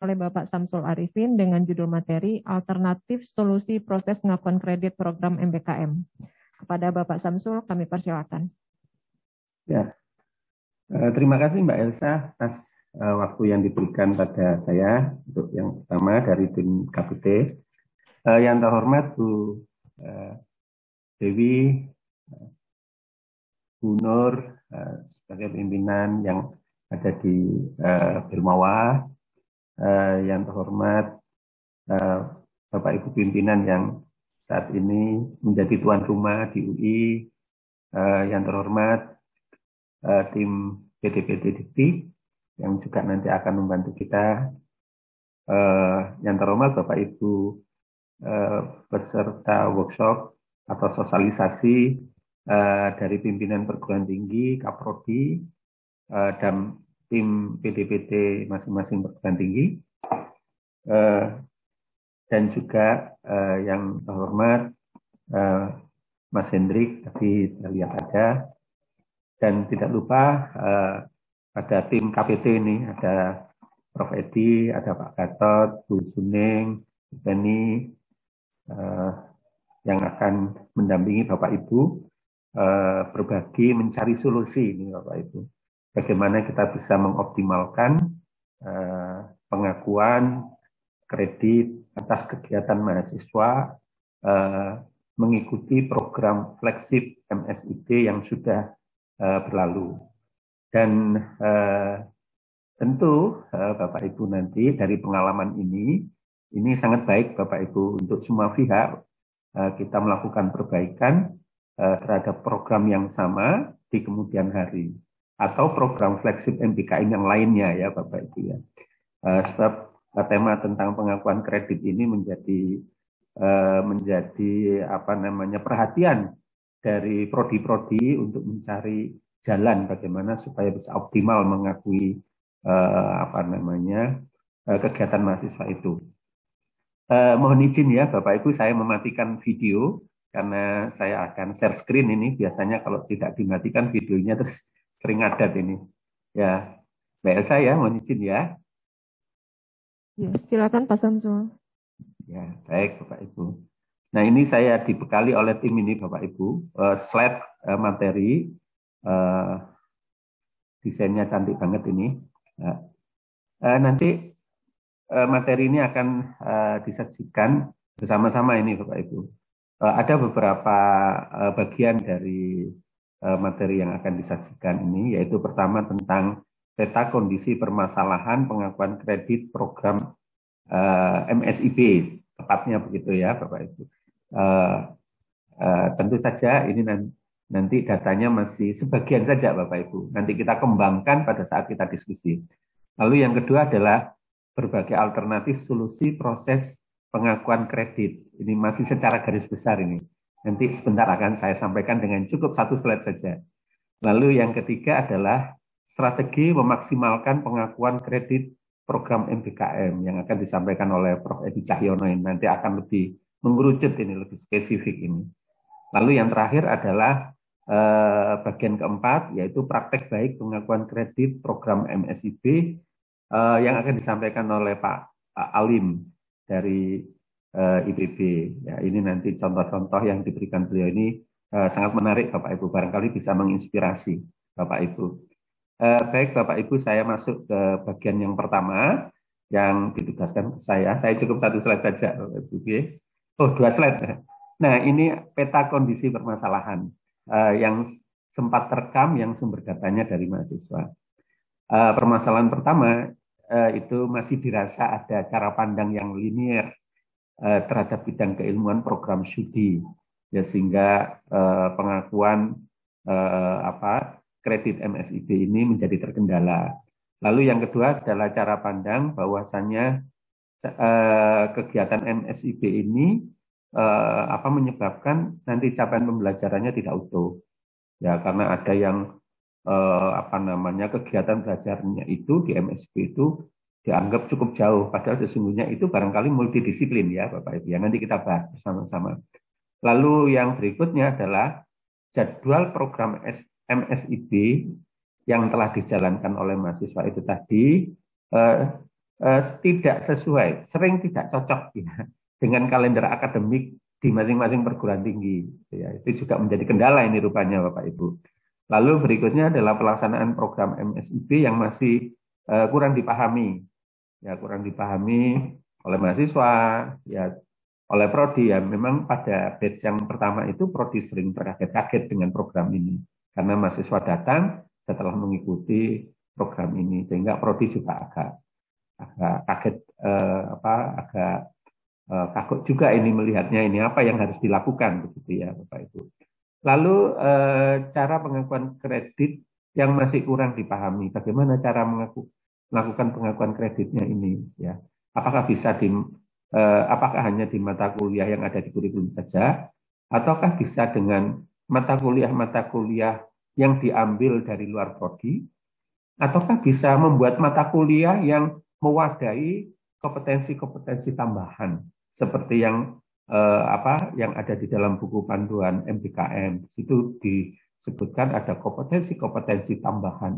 oleh Bapak Samsul Arifin dengan judul materi Alternatif Solusi Proses Pengakuan Kredit Program MBKM. Kepada Bapak Samsul kami persilakan. Ya, terima kasih Mbak Elsa atas waktu yang diberikan pada saya untuk yang pertama dari tim KPT. Yang terhormat Bu Dewi, Bu Nur sebagai pimpinan yang ada di Birmawa, yang terhormat Bapak Ibu pimpinan yang saat ini menjadi tuan rumah di UI, yang terhormat tim PDPD Dikti yang juga nanti akan membantu kita, yang terhormat Bapak Ibu peserta workshop atau sosialisasi dari pimpinan perguruan tinggi, Kaprodi, dan tim PDPD masing-masing perguruan tinggi, dan juga yang terhormat Mas Hendrik, tadi saya lihat ada, dan tidak lupa ada tim KPT ini, ada Prof. Edi, ada Pak Gatot, Bu Suning, Bu Penny, yang akan mendampingi Bapak Ibu berbagi mencari solusi ini Bapak Ibu. Bagaimana kita bisa mengoptimalkan pengakuan kredit atas kegiatan mahasiswa mengikuti program flagship MSIP yang sudah berlalu. Dan tentu Bapak Ibu nanti dari pengalaman ini sangat baik Bapak Ibu untuk semua pihak kita melakukan perbaikan terhadap program yang sama di kemudian hari atau program flagship MBKM yang lainnya ya Bapak Ibu ya. Sebab tema tentang pengakuan kredit ini menjadi perhatian dari prodi-prodi untuk mencari jalan bagaimana supaya bisa optimal mengakui kegiatan mahasiswa itu. Mohon izin ya Bapak Ibu, saya mematikan video karena saya akan share screen ini. Biasanya kalau tidak dimatikan videonya terus sering ngadat ini. Ya, Mbak Elsa ya, mohon izin ya. Ya, silakan Pak Samsul. Ya, baik Bapak Ibu. Nah ini saya dibekali oleh tim ini Bapak Ibu, slide materi, desainnya cantik banget ini. Nanti materi ini akan disajikan bersama-sama ini Bapak Ibu. Ada beberapa bagian dari materi yang akan disajikan ini, yaitu pertama tentang peta kondisi permasalahan pengakuan kredit program MSIP, tepatnya begitu ya Bapak Ibu. Tentu saja ini nanti datanya masih sebagian saja Bapak Ibu. Nanti kita kembangkan pada saat kita diskusi. Lalu yang kedua adalah berbagai alternatif solusi proses pengakuan kredit. Ini masih secara garis besar ini. Nanti sebentar akan saya sampaikan dengan cukup satu slide saja. Lalu yang ketiga adalah strategi memaksimalkan pengakuan kredit program MBKM yang akan disampaikan oleh Prof. Edi Cahyono ini. Nanti akan lebih mengerucut ini, lebih spesifik ini. Lalu yang terakhir adalah bagian keempat, yaitu praktek baik pengakuan kredit program MSIP yang akan disampaikan oleh Pak Alim dari IPB. Ya, ini nanti contoh-contoh yang diberikan beliau ini sangat menarik Bapak Ibu, barangkali bisa menginspirasi Bapak Ibu. Baik Bapak Ibu, saya masuk ke bagian yang pertama yang ditugaskan ke saya. Saya cukup satu slide saja Bapak Ibu. Oh, 2 slide. Nah, ini peta kondisi permasalahan yang sempat terekam yang sumber datanya dari mahasiswa. Permasalahan pertama itu masih dirasa ada cara pandang yang linier terhadap bidang keilmuan program studi, ya, sehingga pengakuan kredit MSIP ini menjadi terkendala. Lalu yang kedua adalah cara pandang bahwasannya kegiatan MSIP ini menyebabkan nanti capaian pembelajarannya tidak utuh, ya, karena ada yang kegiatan belajarnya itu di MSIP itu dianggap cukup jauh, padahal sesungguhnya itu barangkali multidisiplin ya Bapak Ibu. Ya, nanti kita bahas bersama-sama. Lalu yang berikutnya adalah jadwal program MSIP yang telah dijalankan oleh mahasiswa itu tadi tidak sesuai, sering tidak cocok ya, dengan kalender akademik di masing-masing perguruan tinggi. Ya, itu juga menjadi kendala ini rupanya Bapak Ibu. Lalu berikutnya adalah pelaksanaan program MSIB yang masih kurang dipahami, ya kurang dipahami oleh mahasiswa, ya oleh prodi ya. Memang pada batch yang pertama itu prodi sering terkaget-kaget dengan program ini karena mahasiswa datang setelah mengikuti program ini sehingga prodi juga agak kaget agak takut juga ini melihatnya ini apa yang harus dilakukan begitu ya Bapak Ibu. Lalu cara pengakuan kredit yang masih kurang dipahami, bagaimana cara melakukan pengakuan kreditnya ini ya. Apakah bisa apakah hanya di mata kuliah yang ada di kurikulum saja ataukah bisa dengan mata kuliah yang diambil dari luar prodi ataukah bisa membuat mata kuliah yang mewadahi kompetensi-kompetensi tambahan seperti yang yang ada di dalam buku panduan MBKM. Di situ disebutkan ada kompetensi-kompetensi tambahan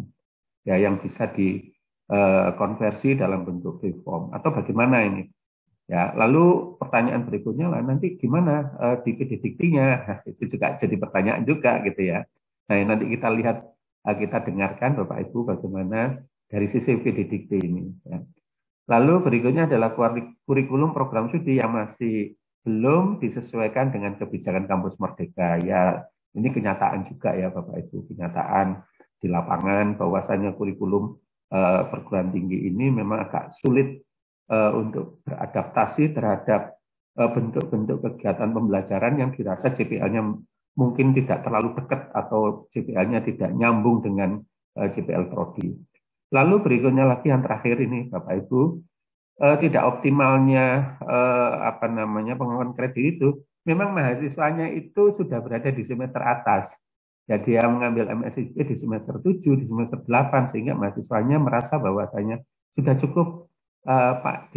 ya yang bisa dikonversi dalam bentuk free form atau bagaimana ini. Ya, lalu pertanyaan berikutnya lah nanti gimana di PDDiktinya? Nah, itu juga jadi pertanyaan juga gitu ya. Nah, nanti kita lihat kita dengarkan Bapak Ibu bagaimana dari sisi PDDikti ini ya. Lalu berikutnya adalah kurikulum program studi yang masih belum disesuaikan dengan kebijakan kampus Merdeka. Ya, ini kenyataan juga ya Bapak Ibu, kenyataan di lapangan bahwasanya kurikulum perguruan tinggi ini memang agak sulit untuk beradaptasi terhadap bentuk-bentuk kegiatan pembelajaran yang dirasa JPL-nya mungkin tidak terlalu dekat atau JPL-nya tidak nyambung dengan JPL Prodi. Lalu berikutnya lagi yang terakhir ini Bapak Ibu, tidak optimalnya pengakuan kredit itu memang mahasiswanya itu sudah berada di semester atas. Ya dia mengambil MSIP di semester 7, di semester 8 sehingga mahasiswanya merasa bahwasanya sudah cukup Pak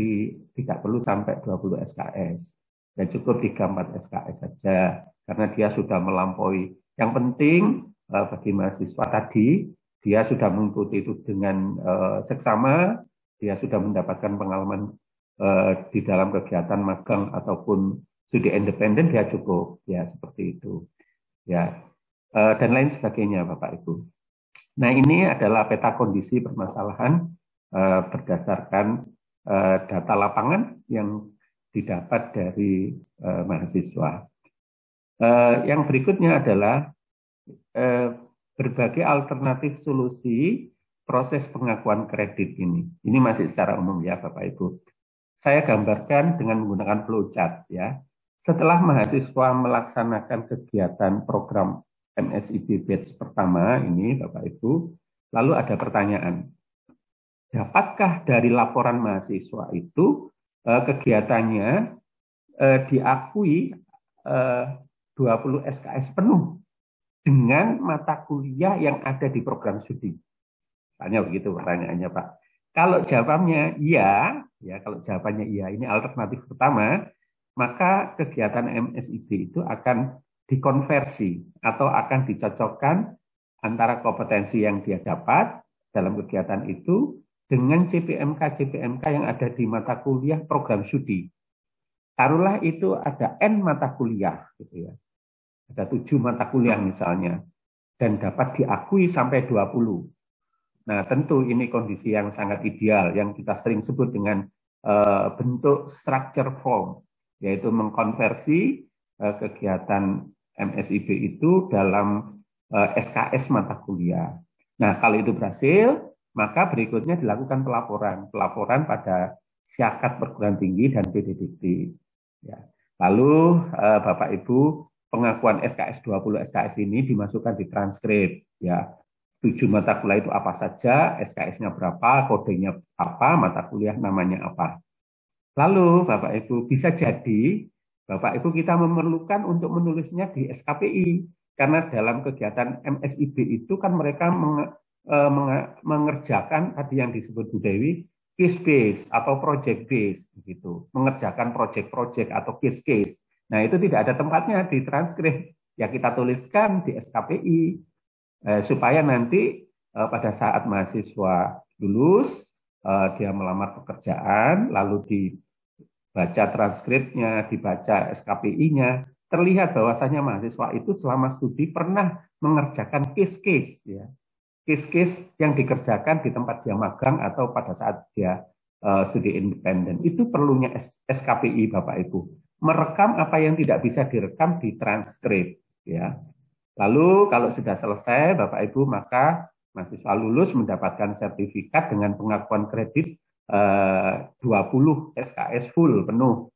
tidak perlu sampai 20 SKS. Ya cukup 3-4 SKS saja karena dia sudah melampaui. Yang penting bagi mahasiswa tadi dia sudah mengikuti itu dengan seksama, dia sudah mendapatkan pengalaman di dalam kegiatan magang ataupun studi independen, dia cukup, ya seperti itu, ya dan lain sebagainya, Bapak Ibu. Nah ini adalah peta kondisi permasalahan berdasarkan data lapangan yang didapat dari mahasiswa. Yang berikutnya adalah berbagai alternatif solusi proses pengakuan kredit ini. Ini masih secara umum ya Bapak Ibu. Saya gambarkan dengan menggunakan flowchart ya. Setelah mahasiswa melaksanakan kegiatan program MSIB batch pertama ini Bapak Ibu, lalu ada pertanyaan. Dapatkah dari laporan mahasiswa itu kegiatannya diakui 20 SKS penuh dengan mata kuliah yang ada di program studi? Misalnya begitu pertanyaannya Pak. Kalau jawabannya iya, ya kalau jawabannya iya, ini alternatif pertama, maka kegiatan MSIB itu akan dikonversi atau akan dicocokkan antara kompetensi yang dia dapat dalam kegiatan itu dengan CPMK yang ada di mata kuliah program studi. Taruhlah itu ada N mata kuliah, gitu ya. Ada 7 mata kuliah misalnya, dan dapat diakui sampai 20. Nah tentu ini kondisi yang sangat ideal, yang kita sering sebut dengan bentuk structure form, yaitu mengkonversi kegiatan MSIB itu dalam SKS mata kuliah. Nah kalau itu berhasil, maka berikutnya dilakukan pelaporan pada Syakat Perguruan Tinggi dan PDDikti. Ya. Lalu Bapak Ibu, pengakuan SKS 20 SKS ini dimasukkan di transkrip. Ya, 7 mata kuliah itu apa saja, SKS-nya berapa, kodenya apa, mata kuliah namanya apa. Lalu Bapak Ibu, bisa jadi Bapak Ibu kita memerlukan untuk menulisnya di SKPI. Karena dalam kegiatan MSIB itu kan mereka mengerjakan tadi yang disebut Bu Dewi, case base atau project base gitu, mengerjakan project-project atau case-case. Nah, itu tidak ada tempatnya di transkrip. Ya kita tuliskan di SKPI supaya nanti pada saat mahasiswa lulus dia melamar pekerjaan, lalu dibaca transkripnya, dibaca SKPI-nya, terlihat bahwasanya mahasiswa itu selama studi pernah mengerjakan case-case, ya, case-case yang dikerjakan di tempat dia magang atau pada saat dia studi independen. Itu perlunya SKPI, Bapak Ibu. Merekam apa yang tidak bisa direkam di transkrip, ya. Lalu kalau sudah selesai Bapak Ibu, maka mahasiswa lulus mendapatkan sertifikat dengan pengakuan kredit 20 SKS full penuh.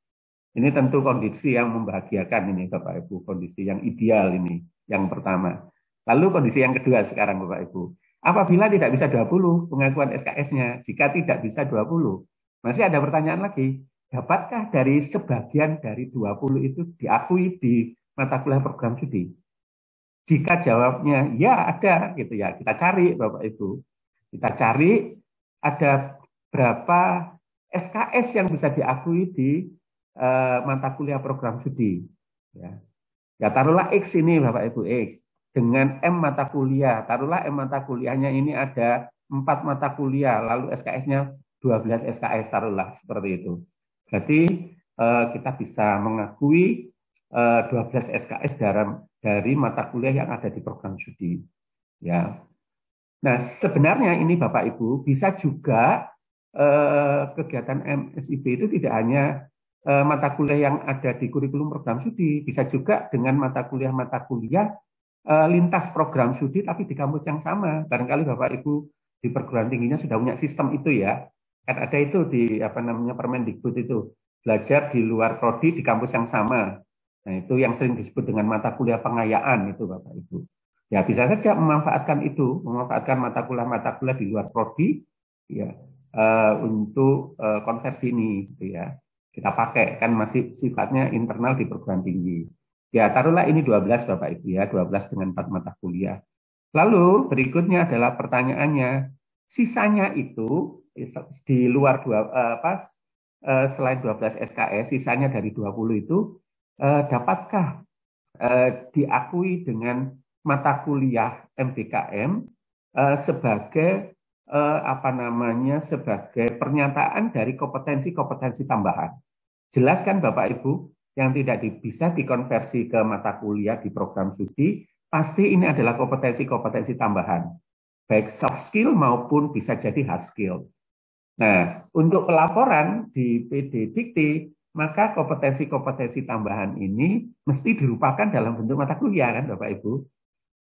Ini tentu kondisi yang membahagiakan ini Bapak Ibu, kondisi yang ideal ini yang pertama. Lalu kondisi yang kedua sekarang Bapak Ibu. Apabila tidak bisa 20 pengakuan SKS-nya, jika tidak bisa 20, masih ada pertanyaan lagi. Dapatkah dari sebagian dari 20 itu diakui di mata kuliah program studi? Jika jawabnya ya ada gitu ya, kita cari Bapak Ibu. Kita cari ada berapa SKS yang bisa diakui di mata kuliah program studi. Ya. Ya taruhlah X ini Bapak Ibu, X. Dengan M mata kuliah, taruhlah M mata kuliahnya ini ada 4 mata kuliah, lalu SKS-nya 12 SKS taruhlah seperti itu. Berarti kita bisa mengakui 12 SKS dari mata kuliah yang ada di program studi. Ya. Nah, sebenarnya ini Bapak Ibu bisa juga kegiatan MSIB itu tidak hanya mata kuliah yang ada di kurikulum program studi, bisa juga dengan mata kuliah lintas program studi tapi di kampus yang sama. Barangkali Bapak Ibu di perguruan tingginya sudah punya sistem itu ya. Kan ada itu di Permendikbud itu, belajar di luar prodi di kampus yang sama. Nah, itu yang sering disebut dengan mata kuliah pengayaan itu Bapak Ibu. Ya, bisa saja memanfaatkan itu, memanfaatkan mata kuliah di luar prodi ya untuk konversi ini gitu ya. Kita pakai kan masih sifatnya internal di perguruan tinggi. Ya, taruhlah ini 12 Bapak Ibu ya, 12 dengan 4 mata kuliah. Lalu berikutnya adalah pertanyaannya, sisanya itu di luar selain 12 SKS, sisanya dari 20 itu dapatkah diakui dengan mata kuliah MBKM sebagai sebagai pernyataan dari kompetensi-kompetensi tambahan. Jelas kan Bapak Ibu, yang tidak bisa dikonversi ke mata kuliah di program studi, pasti ini adalah kompetensi-kompetensi tambahan, baik soft skill maupun bisa jadi hard skill. Nah, untuk pelaporan di PD Dikti, maka kompetensi-kompetensi tambahan ini mesti dirupakan dalam bentuk mata kuliah kan Bapak Ibu,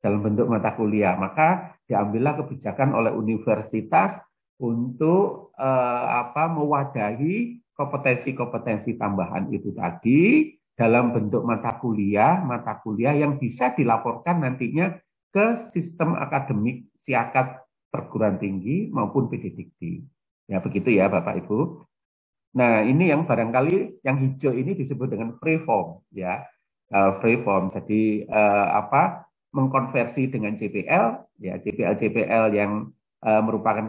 dalam bentuk mata kuliah. Maka diambillah kebijakan oleh universitas untuk mewadahi kompetensi-kompetensi tambahan itu tadi dalam bentuk mata kuliah yang bisa dilaporkan nantinya ke sistem akademik siakat perguruan tinggi maupun PD Dikti. Ya begitu ya Bapak Ibu. Nah ini yang barangkali yang hijau ini disebut dengan free form ya, free form. Jadi mengkonversi dengan CPL ya, CPL yang merupakan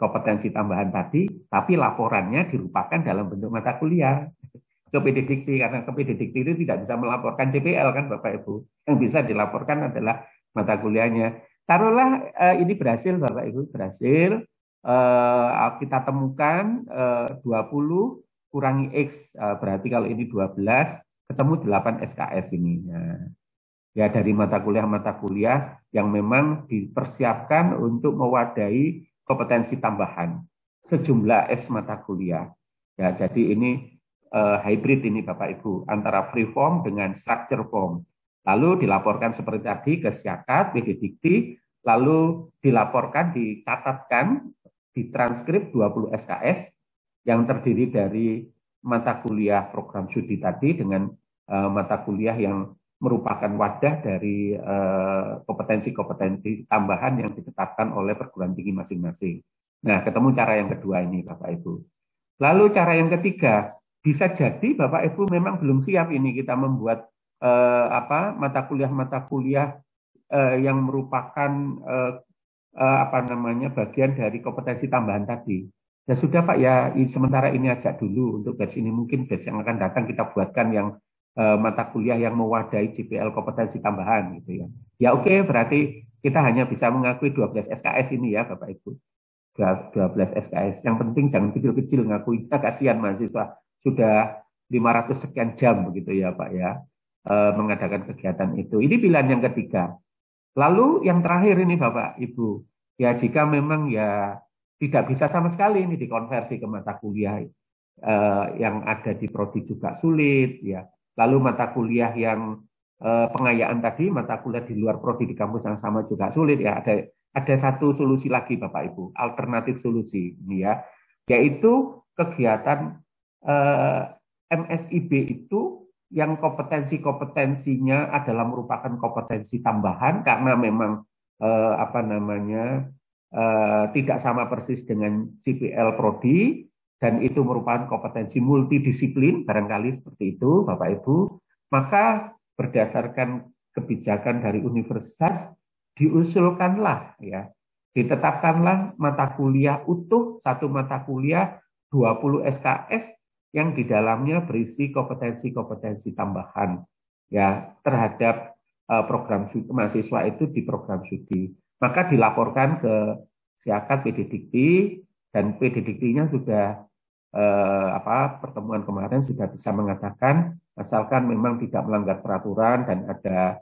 kompetensi tambahan tadi, tapi laporannya dirupakan dalam bentuk mata kuliah ke PD Dikti, karena ke PD Dikti itu tidak bisa melaporkan CPL kan Bapak Ibu, yang bisa dilaporkan adalah mata kuliahnya. Taruhlah ini berhasil Bapak Ibu, berhasil kita temukan 20 kurangi X, berarti kalau ini 12, ketemu 8 SKS ini. Nah, ya dari mata kuliah yang memang dipersiapkan untuk mewadahi kompetensi tambahan sejumlah S mata kuliah. Ya, jadi ini hybrid ini Bapak Ibu antara free form dengan structure form. Lalu dilaporkan seperti tadi ke Siakat, PD Dikti, lalu dilaporkan, dicatatkan di transkrip 20 SKS yang terdiri dari mata kuliah program studi tadi dengan mata kuliah yang merupakan wadah dari kompetensi-kompetensi tambahan yang ditetapkan oleh perguruan tinggi masing-masing. Nah, ketemu cara yang kedua ini, Bapak Ibu. Lalu cara yang ketiga, bisa jadi Bapak Ibu memang belum siap ini kita membuat mata kuliah yang merupakan bagian dari kompetensi tambahan tadi. Ya sudah Pak ya, sementara ini aja dulu untuk batch ini, mungkin batch yang akan datang kita buatkan yang mata kuliah yang mewadahi JPL kompetensi tambahan gitu ya. Ya oke, berarti kita hanya bisa mengakui 12 SKS ini ya Bapak Ibu. 12 SKS. Yang penting jangan kecil-kecil, ngakuinya kasihan mahasiswa. Sudah 500 sekian jam begitu ya Pak ya, mengadakan kegiatan itu. Ini pilihan yang ketiga. Lalu yang terakhir ini Bapak Ibu, ya jika memang ya tidak bisa sama sekali ini dikonversi ke mata kuliah yang ada di prodi juga sulit ya. Lalu mata kuliah yang pengayaan tadi, mata kuliah di luar prodi di kampus yang sama juga sulit ya. Ada satu solusi lagi Bapak Ibu, alternatif solusi ini ya, yaitu kegiatan MSIB itu yang kompetensinya adalah merupakan kompetensi tambahan karena memang tidak sama persis dengan CPL Prodi dan itu merupakan kompetensi multidisiplin barangkali seperti itu Bapak Ibu, maka berdasarkan kebijakan dari universitas diusulkanlah ya, ditetapkanlah mata kuliah utuh, satu mata kuliah 20 SKS yang di dalamnya berisi kompetensi-kompetensi tambahan ya terhadap program mahasiswa itu di program studi. Maka dilaporkan ke Siakat PD Dikti dan PD Diktinya sudah pertemuan kemarin sudah bisa mengatakan asalkan memang tidak melanggar peraturan dan ada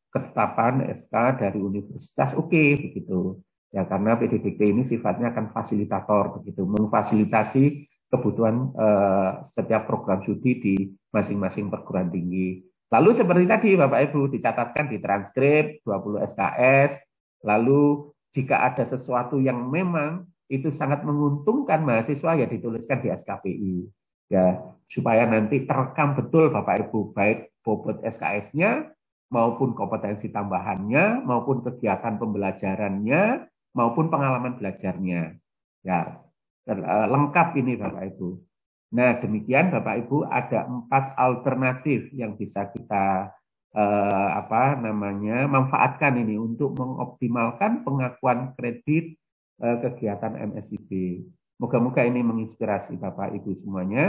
ketetapan SK dari universitas, oke, begitu ya, karena PD Dikti ini sifatnya akan fasilitator begitu, memfasilitasi kebutuhan setiap program studi di masing-masing perguruan tinggi. Lalu seperti tadi Bapak Ibu dicatatkan di transkrip 20 SKS, lalu jika ada sesuatu yang memang itu sangat menguntungkan mahasiswa ya dituliskan di SKPI ya, supaya nanti terekam betul Bapak Ibu, baik bobot SKS-nya maupun kompetensi tambahannya maupun kegiatan pembelajarannya maupun pengalaman belajarnya ya, lengkap ini Bapak Ibu. Nah demikian Bapak Ibu, ada 4 alternatif yang bisa kita manfaatkan ini untuk mengoptimalkan pengakuan kredit kegiatan MSIB. Moga-moga ini menginspirasi Bapak Ibu semuanya.